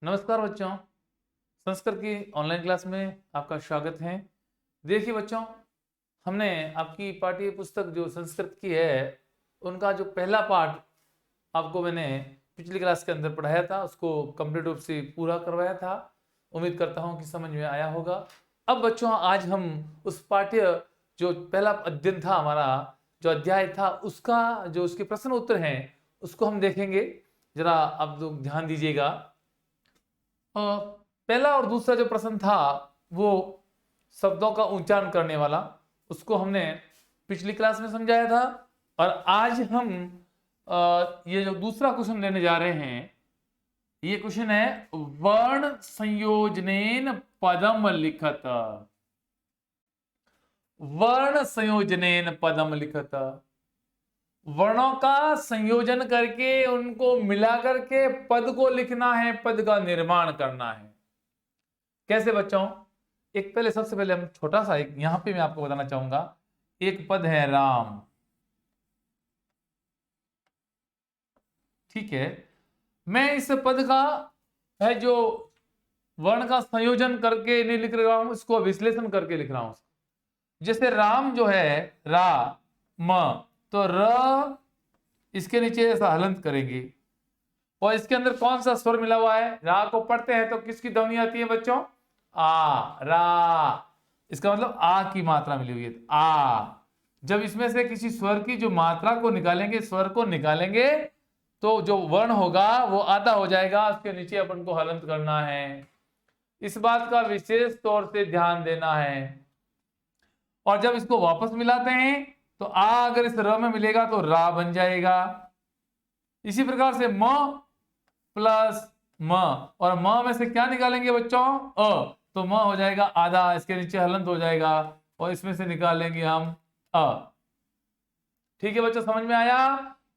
नमस्कार बच्चों, संस्कृत की ऑनलाइन क्लास में आपका स्वागत है। देखिए बच्चों, हमने आपकी पाठ्य पुस्तक जो संस्कृत की है उनका जो पहला पाठ आपको मैंने पिछली क्लास के अंदर पढ़ाया था उसको कंप्लीट रूप से पूरा करवाया था। उम्मीद करता हूँ कि समझ में आया होगा। अब बच्चों, आज हम उस पाठ्य जो पहला अध्ययन था, हमारा जो अध्याय था, उसका जो उसके प्रश्न उत्तर हैं उसको हम देखेंगे। जरा आप लोग ध्यान दीजिएगा। पहला और दूसरा जो प्रश्न था वो शब्दों का उच्चारण करने वाला, उसको हमने पिछली क्लास में समझाया था। और आज हम ये जो दूसरा क्वेश्चन लेने जा रहे हैं, ये क्वेश्चन है वर्ण संयोजनेन पदम लिखत। वर्ण संयोजनेन पदम लिखत, वर्णों का संयोजन करके उनको मिला करके पद को लिखना है, पद का निर्माण करना है। कैसे बच्चों? एक पहले सबसे पहले हम छोटा सा एक यहां पे मैं आपको बताना चाहूंगा। एक पद है राम, ठीक है। मैं इस पद का है जो वर्ण का संयोजन करके नहीं लिख रहा हूं, इसको विश्लेषण करके लिख रहा हूं। जैसे राम जो है रा म, तो र इसके नीचे ऐसा हलंत करेंगे और इसके अंदर कौन सा स्वर मिला हुआ है? रा को पढ़ते हैं तो किसकी ध्वनि आती है बच्चों? आ, रा। इसका मतलब आ की मात्रा मिली हुई है, आ। जब इसमें से किसी स्वर की जो मात्रा को निकालेंगे, स्वर को निकालेंगे, तो जो वर्ण होगा वो आधा हो जाएगा, उसके नीचे अपन को हलंत करना है। इस बात का विशेष तौर से ध्यान देना है। और जब इसको वापस मिलाते हैं तो आ अगर इस र में मिलेगा तो रा बन जाएगा। इसी प्रकार से म प्लस म, और म में से क्या निकालेंगे बच्चों? अ, तो म हो जाएगा आधा, इसके नीचे हलंत हो जाएगा और इसमें से निकालेंगे हम अ। ठीक है बच्चों, समझ में आया?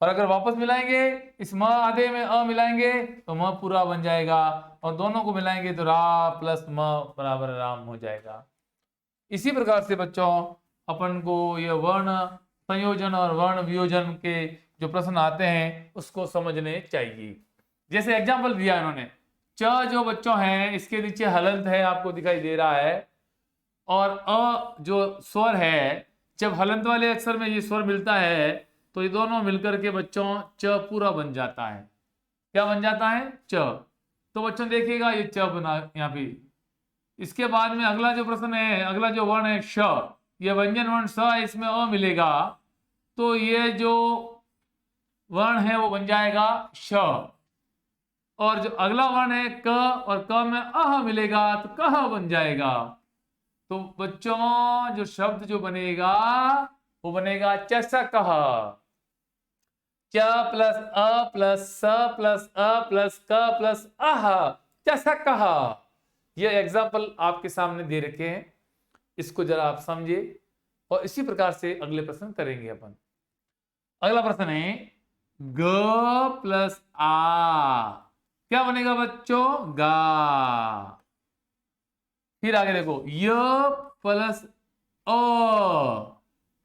और अगर वापस मिलाएंगे, इस म आधे में अ मिलाएंगे तो म पूरा बन जाएगा, और दोनों को मिलाएंगे तो रा प्लस म बराबर राम हो जाएगा। इसी प्रकार से बच्चों अपन को ये वर्ण संयोजन और वर्ण वियोजन के जो प्रश्न आते हैं उसको समझने चाहिए। जैसे एग्जाम्पल दिया इन्होंने, च जो बच्चों है इसके नीचे हलंत है, आपको दिखाई दे रहा है, और अ जो स्वर है, जब हलंत वाले अक्षर में ये स्वर मिलता है तो ये दोनों मिलकर के बच्चों च पूरा बन जाता है। क्या बन जाता है? च। तो बच्चों देखिएगा ये च बना यहाँ पे। इसके बाद में अगला जो प्रश्न है, अगला जो वर्ण है श, ये व्यंजन वर्ण स, इसमें अ मिलेगा तो ये जो वर्ण है वो बन जाएगा श। और जो अगला वर्ण है क, और क में अह मिलेगा तो कह बन जाएगा। तो बच्चों जो शब्द जो बनेगा वो बनेगा चषकः। च प्लस अ प्लस स प्लस अ प्लस क प्लस अह, चषकः। ये एग्जाम्पल आपके सामने दे रखे हैं, इसको जरा आप समझिए और इसी प्रकार से अगले प्रश्न करेंगे अपन। अगला प्रश्न है ग प्लस आ, क्या बनेगा बच्चों? गा। फिर आगे देखो य प्लस अ,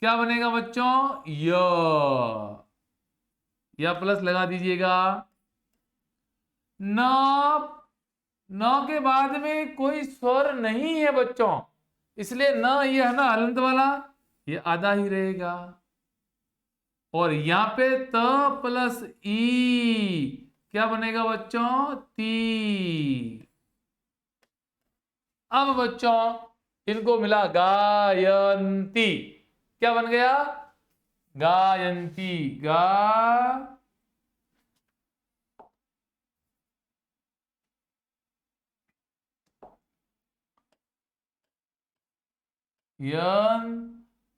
क्या बनेगा बच्चों? य। या प्लस लगा दीजिएगा। न, न के बाद में कोई स्वर नहीं है बच्चों, इसलिए न ये है ना हलंत वाला, ये आधा ही रहेगा। और यहां पे त प्लस ई, क्या बनेगा बच्चों? ती। अब बच्चों इनको मिला गायंती, क्या बन गया? गायंती। गा यन।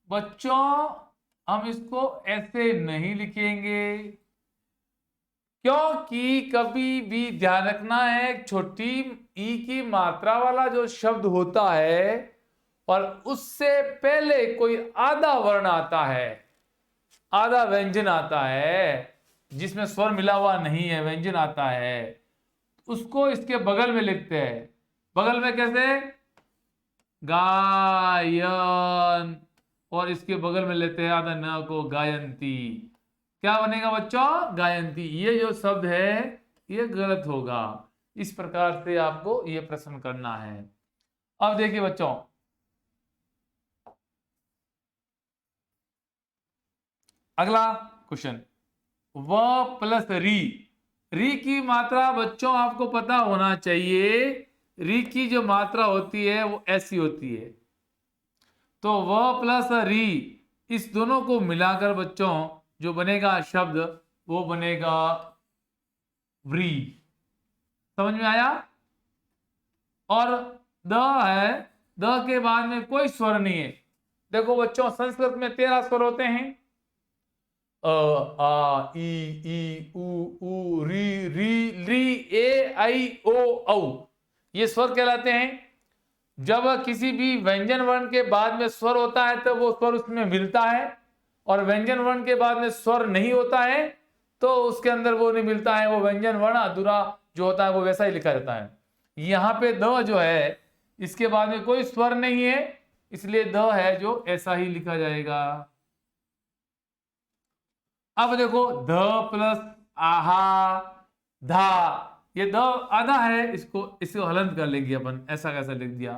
बच्चों हम इसको ऐसे नहीं लिखेंगे, क्योंकि कभी भी ध्यान रखना है, एक छोटी ई की मात्रा वाला जो शब्द होता है और उससे पहले कोई आधा वर्ण आता है, आधा व्यंजन आता है जिसमें स्वर मिला हुआ नहीं है, व्यंजन आता है, उसको इसके बगल में लिखते हैं। बगल में कैसे? गायन, और इसके बगल में लेते हैं आधा न को, गायंती। क्या बनेगा बच्चों? गायंती। ये जो शब्द है ये गलत होगा, इस प्रकार से आपको ये प्रश्न करना है। अब देखिए बच्चों, अगला क्वेश्चन, व प्लस री। री की मात्रा बच्चों आपको पता होना चाहिए, री की जो मात्रा होती है वो ऐसी होती है। तो व प्लस री, इस दोनों को मिलाकर बच्चों जो बनेगा शब्द वो बनेगा व्री। समझ में आया? और द है, द के बाद में कोई स्वर नहीं है। देखो बच्चों, संस्कृत में 13 स्वर होते हैं, अ आ ई उ री री ली ए आई ओ औ, ये स्वर कहलाते हैं। जब किसी भी व्यंजन वर्ण के बाद में स्वर होता है तो वो स्वर उसमें मिलता है, और व्यंजन वर्ण के बाद में स्वर नहीं होता है तो उसके अंदर वो नहीं मिलता है, वो व्यंजन वर्ण अधूरा जो होता है वो वैसा ही लिखा जाता है। यहाँ पे द जो है इसके बाद में कोई स्वर नहीं है, इसलिए द है जो ऐसा ही लिखा जाएगा। अब देखो, ध प्लस आहा धा, ये द आधा है, इसको हलंत कर लेंगे अपन, ऐसा कैसा लिख दिया।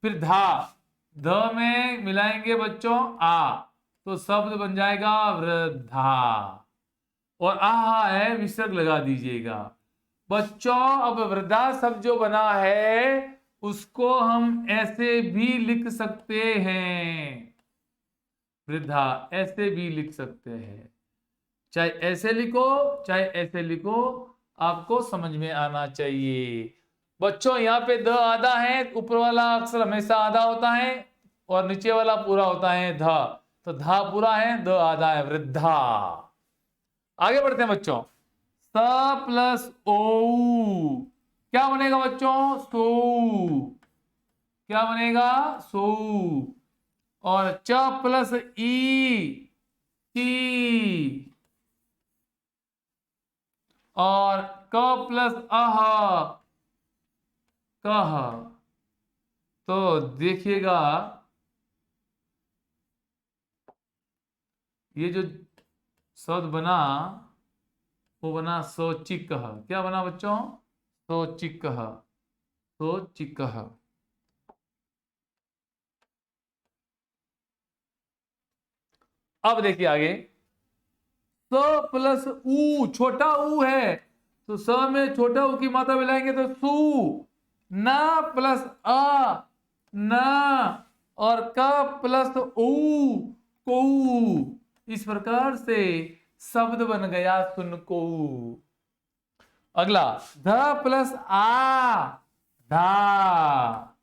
फिर धा, ध में मिलाएंगे बच्चों आ, तो शब्द बन जाएगा वृद्धा। और आहा है, विसर्ग लगा दीजिएगा बच्चों। अब वृद्धा शब्द जो बना है उसको हम ऐसे भी लिख सकते हैं, वृद्धा ऐसे भी लिख सकते हैं, चाहे ऐसे लिखो चाहे ऐसे लिखो, आपको समझ में आना चाहिए। बच्चों यहाँ पे द आधा है, ऊपर वाला अक्षर हमेशा आधा होता है और नीचे वाला पूरा होता है धा, तो धा पूरा है, द आधा है, वृद्धा। आगे बढ़ते हैं बच्चों, स प्लस ओ क्या बनेगा बच्चों? सो। क्या बनेगा? सो। और च प्लस ई ची, और क प्लस अह कह। तो देखिएगा ये जो शब्द बना वो बना शौचिकः। क्या बना बच्चों? शौचिकः, शौचिकः। अब देखिए आगे, स प्लस ऊ, छोटा ऊ है तो स में छोटा ऊ की मात्रा मिलाएंगे तो सू। न प्लस अ न, और क प्लस ऊ को, इस प्रकार से शब्द बन गया सुनको। अगला, ध प्लस आ धा,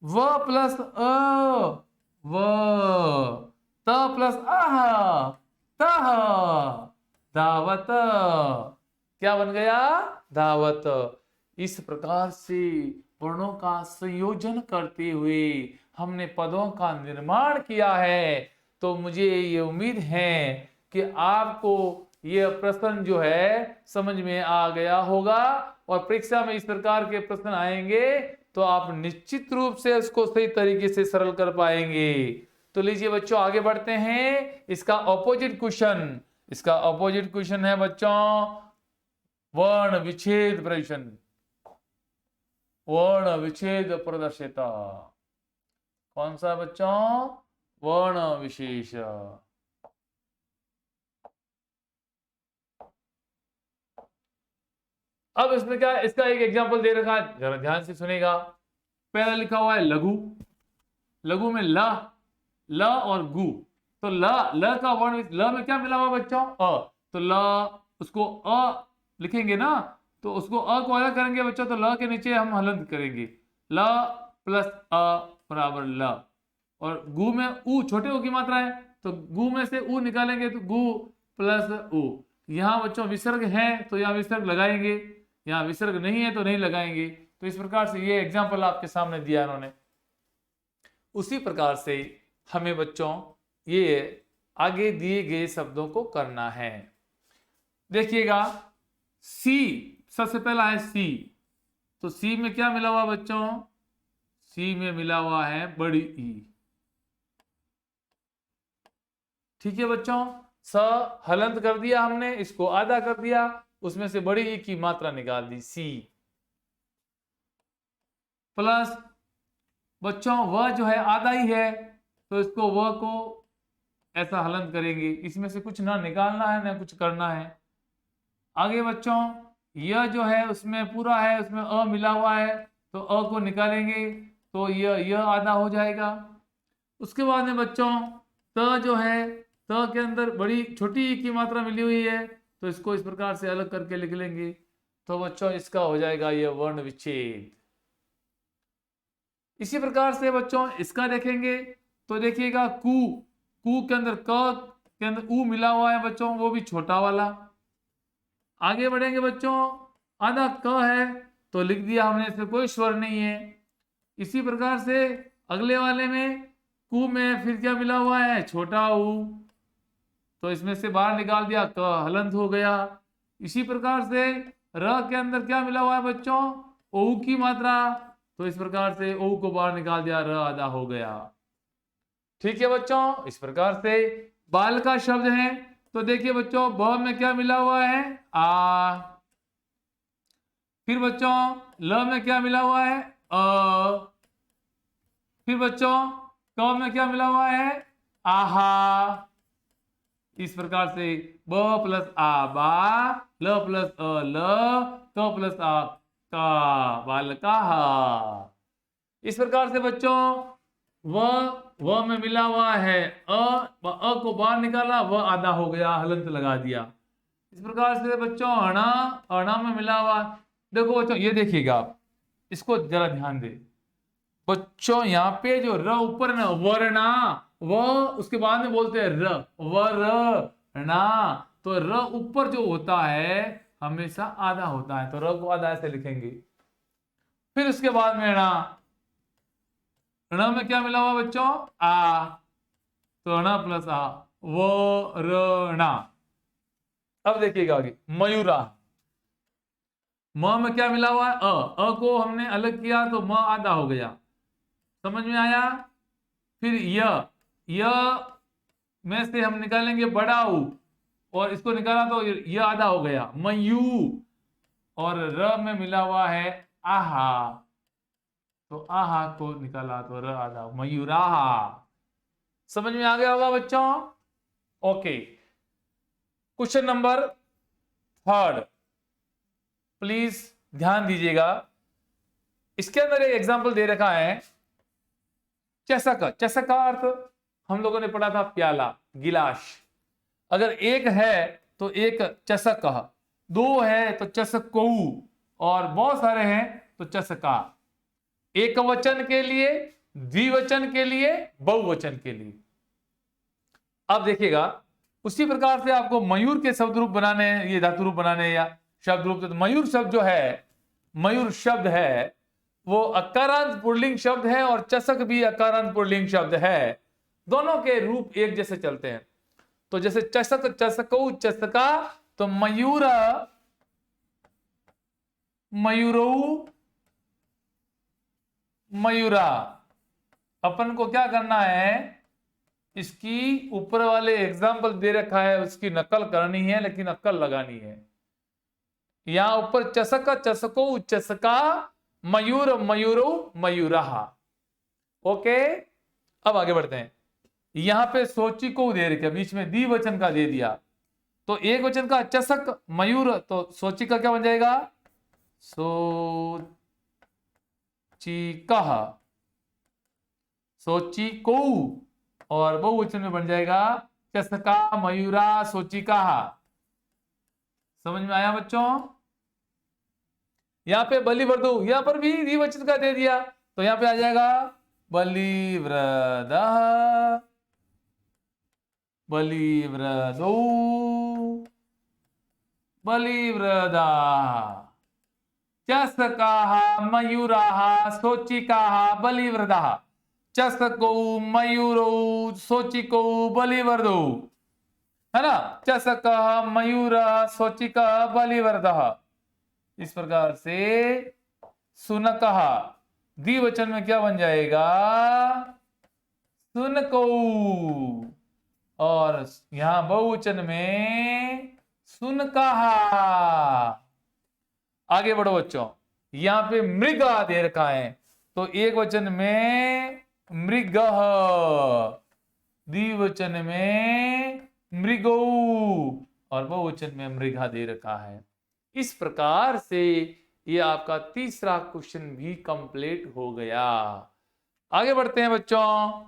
व प्लस अ व, त प्लस आह तह, धावत। क्या बन गया? धावत। इस प्रकार से वर्णों का संयोजन करते हुए हमने पदों का निर्माण किया है। तो मुझे ये उम्मीद है कि आपको ये प्रश्न जो है समझ में आ गया होगा, और परीक्षा में इस प्रकार के प्रश्न आएंगे तो आप निश्चित रूप से इसको सही तरीके से सरल कर पाएंगे। तो लीजिए बच्चों आगे बढ़ते हैं। इसका ऑपोजिट क्वेश्चन, इसका ऑपोजिट क्वेश्चन है बच्चों वर्ण विच्छेद प्रदर्शन, वर्ण विच्छेद प्रदर्शिता। कौन सा बच्चों? वर्ण विशेष। अब इसमें क्या, इसका एक एग्जांपल दे रखा है, जरा ध्यान से सुनेगा। पहला लिखा हुआ है लघु, लघु में ल, ल और गु। तो ल, ल का वर्ण, ल में क्या मिला हुआ बच्चों? अ। तो ल, उसको अ लिखेंगे ना, तो उसको अ को अलग करेंगे बच्चों, तो ल के नीचे हम हलंत करेंगे, ल प्लस अ बराबर ल। और गु में ऊ, छोटे ऊ की मात्रा है, तो गु में से ऊ निकालेंगे तो गु प्लस ऊ। यहाँ बच्चों विसर्ग है तो यहाँ विसर्ग लगाएंगे, यहाँ विसर्ग नहीं है तो नहीं लगाएंगे। तो इस प्रकार से ये एग्जाम्पल आपके सामने दिया इन्होंने। उसी प्रकार से हमें बच्चों ये आगे दिए गए शब्दों को करना है। देखिएगा, सी सबसे पहला है सी, तो सी में क्या मिला हुआ बच्चों? सी में मिला हुआ है बड़ी ई। ठीक है बच्चों, स हलंत कर दिया हमने, इसको आधा कर दिया, उसमें से बड़ी ई की मात्रा निकाल दी सी। प्लस बच्चों वह जो है आधा ही है, तो इसको वह को ऐसा हलन करेंगे, इसमें से कुछ ना निकालना है ना कुछ करना है। आगे बच्चों यह जो है उसमें पूरा है, उसमें अ मिला हुआ है, तो अ को निकालेंगे तो यह आधा हो जाएगा। उसके बाद में बच्चों त जो है, त के अंदर बड़ी छोटी ई की मात्रा मिली हुई है, तो इसको इस प्रकार से अलग करके लिख लेंगे, तो बच्चों इसका हो जाएगा यह वर्ण विच्छेद। इसी प्रकार से बच्चों इसका देखेंगे तो देखिएगा कू के अंदर क के अंदर ऊ मिला हुआ है बच्चों, वो भी छोटा वाला। आगे बढ़ेंगे बच्चों, आधा क है तो लिख दिया हमने, इसमें कोई स्वर नहीं है। इसी प्रकार से अगले वाले में कू में फिर क्या मिला हुआ है, छोटा ऊ, तो इसमें से बाहर निकाल दिया, क हलंत हो गया। इसी प्रकार से र के अंदर क्या मिला हुआ है बच्चों, ओ की मात्रा, तो इस प्रकार से ओ को बाहर निकाल दिया, र आधा हो गया। ठीक है बच्चों, इस प्रकार से बाल का शब्द है, तो देखिए बच्चों ब में क्या मिला हुआ है, आ। फिर बच्चों ल में क्या मिला हुआ है, अ। फिर बच्चों क में क्या मिला हुआ है, आहा। इस प्रकार से ब प्लस आ बा, ल प्लस अ ल, क प्लस आ का, बाल का हा। इस प्रकार से बच्चों वह में मिला हुआ है अ को बाहर निकाला, वह आधा हो गया, हलंत लगा दिया। इस प्रकार से बच्चों अणा में मिला हुआ, देखो बच्चों ये देखिएगा आप, इसको जरा ध्यान दे बच्चों, यहाँ पे जो र ऊपर ना वर्णा, वह उसके बाद में बोलते हैं र, वरना, तो र ऊपर जो होता है हमेशा आधा होता है, तो र को आधा ऐसे लिखेंगे। फिर उसके बाद में ण में क्या मिला हुआ बच्चों, आ, तो ण प्लस आ, वरणा। अब देखिएगा आगे मयूरा, म में क्या मिला हुआ है, अ को हमने अलग किया तो म आधा हो गया, समझ में आया। फिर य में से हम निकालेंगे बड़ा ऊ, और इसको निकाला तो यह आधा हो गया, मयू। और र में मिला हुआ है आहा, तो आहा को निकाला तो र आधा, मयूराहा। समझ में आ गया होगा बच्चों। ओके, क्वेश्चन नंबर 3, प्लीज ध्यान दीजिएगा। इसके अंदर एक एग्जांपल दे रखा है, चषक। चषक का अर्थ हम लोगों ने पढ़ा था प्याला, गिलास। अगर एक है तो एक चषक, दो है तो चषकौ, और बहुत सारे हैं तो चषका। एक वचन के लिए, द्विवचन के लिए, बहुवचन के लिए। अब देखिएगा उसी प्रकार से आपको मयूर के शब्द रूप बनाने हैं, ये धातु रूप बनाने हैं या शब्द रूप। तो मयूर शब्द जो है, मयूर शब्द है वो अकारांत पुल्लिंग शब्द है, और चषक भी अकारांत पुल्लिंग शब्द है। दोनों के रूप एक जैसे चलते हैं। तो जैसे चषक, चषकौ, चषका, तो मयूर, मयूरौ, मयूरा। अपन को क्या करना है, इसकी ऊपर वाले एग्जाम्पल दे रखा है उसकी नकल करनी है, लेकिन अक्कल लगानी है। यहां ऊपर चषक, चषको, चषका, मयूर, मयूरो, मयूरहा। ओके, अब आगे बढ़ते हैं। यहां पे सोची को दे रखा, बीच में द्विवचन का दे दिया, तो एक वचन का चषक मयूर, तो सोची का क्या बन जाएगा, सोचिका, सोची को, और बहुवचन में बन जाएगा चषका, मयूरा, सोचिका। समझ में आया बच्चों। यहां पे बलिवर्धु, यहां पर भी द्विवचन का दे दिया, तो यहां पे आ जाएगा बलिवृद, बलिवृदो, बलिवृदा। चषकाः, मयूराः, सोचिकाः, बलिवृदाः। चषकौ, मयूरौ, सोचिकौ, बलिवृदौ, है ना। चषकः, मयूरः, सोचिकः, बलिवृदः। इस प्रकार से सुनकः, द्विवचन में क्या बन जाएगा, सुनकौ, और यहां बहुवचन में सुनकहा। आगे बढ़ो बच्चों, यहां पे मृगा दे रखा है, तो एक वचन में मृगः, द्विवचन में मृगौ और बहुवचन में मृगा दे रखा है। इस प्रकार से ये आपका तीसरा क्वेश्चन भी कंप्लीट हो गया। आगे बढ़ते हैं बच्चों।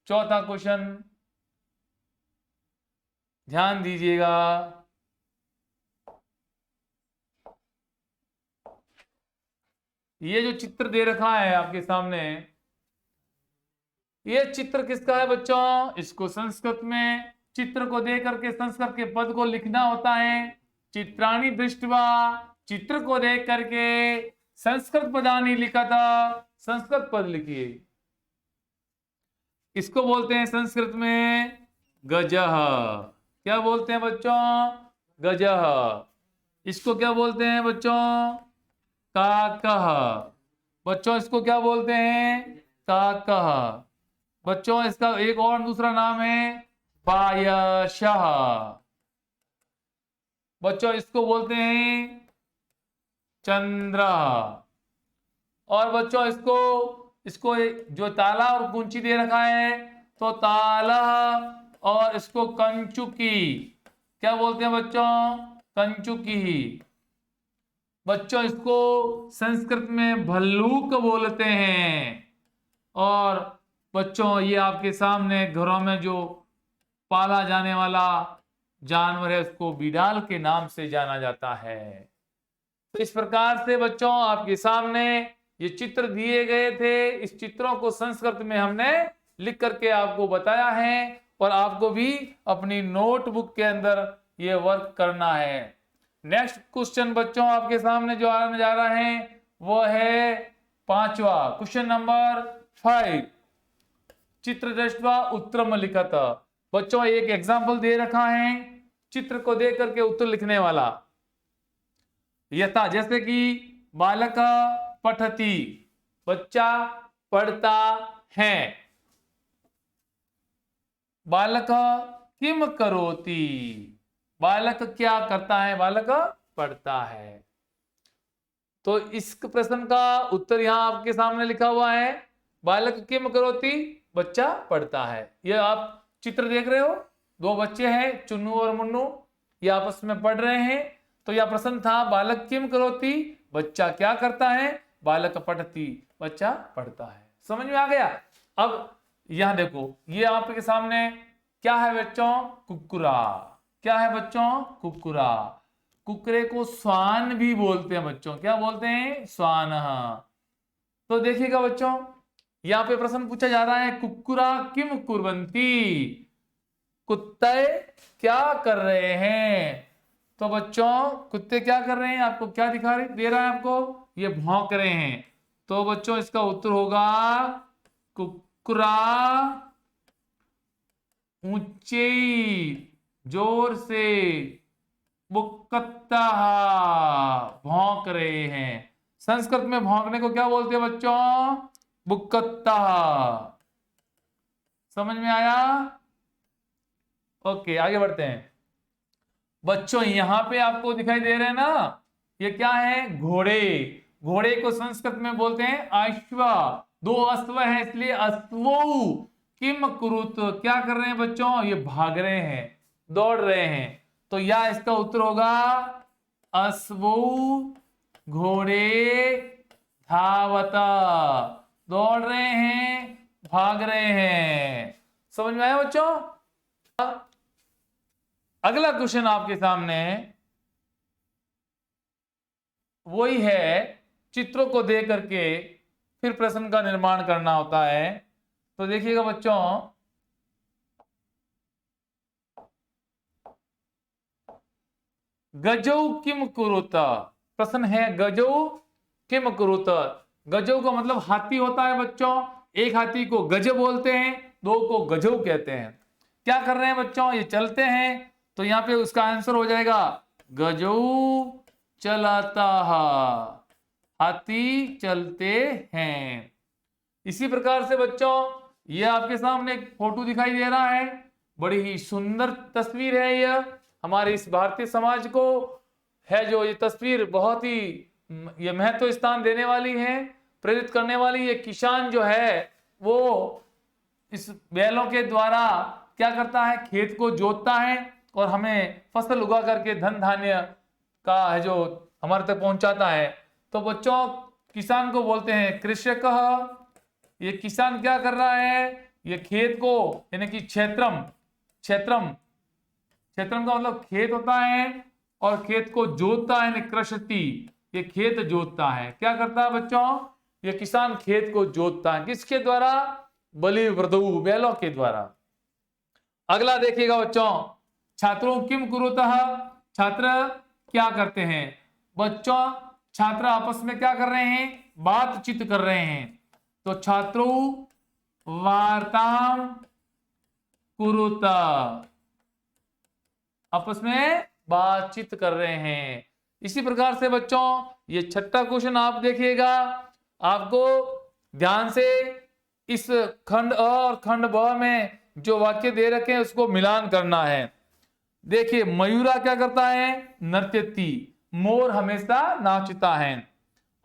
चौथा क्वेश्चन ध्यान दीजिएगा। ये जो चित्र दे रखा है आपके सामने, ये चित्र किसका है बच्चों? इसको संस्कृत में चित्र को देख करके संस्कृत के पद को लिखना होता है। चित्राणि दृष्ट्वा, चित्र को देख करके संस्कृत पदानि लिखत, संस्कृत पद लिखिए। इसको बोलते हैं संस्कृत में गजः। क्या बोलते हैं बच्चों? गजः। इसको क्या बोलते हैं बच्चों? काकः। बच्चों इसको क्या बोलते हैं? काकः। बच्चों इसका एक और दूसरा नाम है पायशः। बच्चों इसको बोलते हैं चंद्र। और बच्चों इसको इसको जो ताला और कुंची दे रखा है तो ताला, और इसको कंचुकी। क्या बोलते हैं बच्चों? कंचुकी। बच्चों इसको संस्कृत में भल्लूक बोलते हैं। और बच्चों ये आपके सामने घरों में जो पाला जाने वाला जानवर है उसको बिडाल के नाम से जाना जाता है। तो इस प्रकार से बच्चों आपके सामने ये चित्र दिए गए थे। इस चित्रों को संस्कृत में हमने लिख करके आपको बताया है और आपको भी अपनी नोटबुक के अंदर ये वर्क करना है। नेक्स्ट क्वेश्चन बच्चों आपके सामने जो आने जा रहा है वो है पांचवा, क्वेश्चन नंबर 5। चित्र दृष्ट्वा उत्तरम लिखत। बच्चों एक एग्जाम्पल दे रखा है चित्र को देख करके उत्तर लिखने वाला। यथा जैसे कि बालक पठति, बच्चा पढ़ता है। बालक किम करोति, बालक क्या करता है? बालक पढ़ता है। तो इस प्रश्न का उत्तर यहां आपके सामने लिखा हुआ है, बालक किम करोति, बच्चा पढ़ता है। ये आप चित्र देख रहे हो, दो बच्चे हैं चुन्नू और मुन्नू, ये आपस में पढ़ रहे हैं। तो यह प्रश्न था बालक किम करोति, बच्चा क्या करता है? बालक पठति, बच्चा पढ़ता है। समझ में आ गया? अब यहां देखो, ये आपके सामने क्या है बच्चों? कुक्कुरा। क्या है बच्चों? कुक्कुरा। कुकरे को स्वान भी बोलते हैं बच्चों। क्या बोलते हैं? स्वान। तो देखिएगा बच्चों, यहां पे प्रश्न पूछा जा रहा है कुक्कुरा किम कुर्वन्ति, कुत्ते क्या कर रहे हैं? तो बच्चों कुत्ते क्या कर रहे हैं? आपको क्या दिखा दे रहा है आपको? ये भौंक रहे हैं। तो बच्चों इसका उत्तर होगा कुक्कुरा ऊंचे जोर से बुक्कता भौंक रहे हैं। संस्कृत में भौंकने को क्या बोलते हैं बच्चों? बुक्कता। समझ में आया? ओके आगे बढ़ते हैं बच्चों। यहां पे आपको दिखाई दे रहे हैं ना, ये क्या है? घोड़े। घोड़े को संस्कृत में बोलते हैं अश्व। दो अश्व है इसलिए अश्वो किम कुरुत, क्या कर रहे हैं बच्चों? ये भाग रहे हैं, दौड़ रहे हैं। तो या इसका उत्तर होगा अश्वो घोड़े धावता, दौड़ रहे हैं, भाग रहे हैं। समझ में आया बच्चों? अगला क्वेश्चन आपके सामने वही है, चित्रों को देख करके फिर प्रश्न का निर्माण करना होता है। तो देखिएगा बच्चों, गजौ किम कुरुत। प्रश्न है गजौ किम कुरुत। गजौ का मतलब हाथी होता है बच्चों। एक हाथी को गज बोलते हैं, दो को गजौ कहते हैं। क्या कर रहे हैं बच्चों? ये चलते हैं। तो यहां पे उसका आंसर हो जाएगा गजौ चलाता, हाथी चलते हैं। इसी प्रकार से बच्चों ये आपके सामने एक फोटो दिखाई दे रहा है, बड़ी ही सुंदर तस्वीर है। यह हमारे इस भारतीय समाज को है जो ये तस्वीर बहुत ही ये महत्व स्थान देने वाली है, प्रेरित करने वाली। ये किसान जो है वो इस बैलों के द्वारा क्या करता है, खेत को जोतता है और हमें फसल उगा करके धन धान्य का है जो हमारे तक पहुंचाता है। तो बच्चों किसान को बोलते हैं कृषक। ये किसान क्या कर रहा है, ये खेत को यानी कि क्षेत्रम क्षेत्रम क्षेत्रम का मतलब खेत होता है, और खेत को जोतता है, कृषति, ये खेत जोतता है। क्या करता है बच्चों, ये किसान खेत को जोतता है, किसके द्वारा, बलि वृद्धु, बैलों के द्वारा। अगला देखिएगा बच्चों, छात्रों किम कुरुतः, छात्र क्या करते हैं। बच्चों छात्र आपस में क्या कर रहे हैं, बातचीत कर रहे हैं। तो छात्रों वार्ताम कुरुत, आपस में बातचीत कर रहे हैं। इसी प्रकार से बच्चों ये छठा क्वेश्चन आप देखिएगा, आपको ध्यान से इस खंड अ और खंड ब में जो वाक्य दे रखे हैं उसको मिलान करना है। देखिए मयूरा क्या करता है, नर्त्यति, मोर हमेशा नाचता है।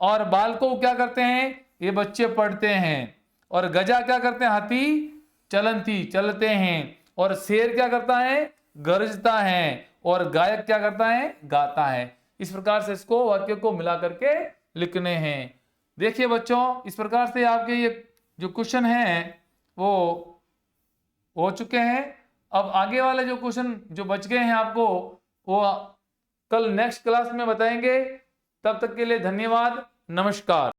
और बालको क्या करते हैं, ये बच्चे पढ़ते हैं। और गजा क्या करते हैं, हाथी चलंती, चलते हैं। और शेर क्या करता है, गरजता है। और गायक क्या करता है, गाता है। इस प्रकार से इसको वाक्य को मिला करके लिखने हैं। देखिए बच्चों इस प्रकार से आपके ये जो क्वेश्चन है वो हो चुके हैं। अब आगे वाले जो क्वेश्चन जो बच गए हैं आपको वो कल नेक्स्ट क्लास में बताएंगे। तब तक के लिए धन्यवाद, नमस्कार।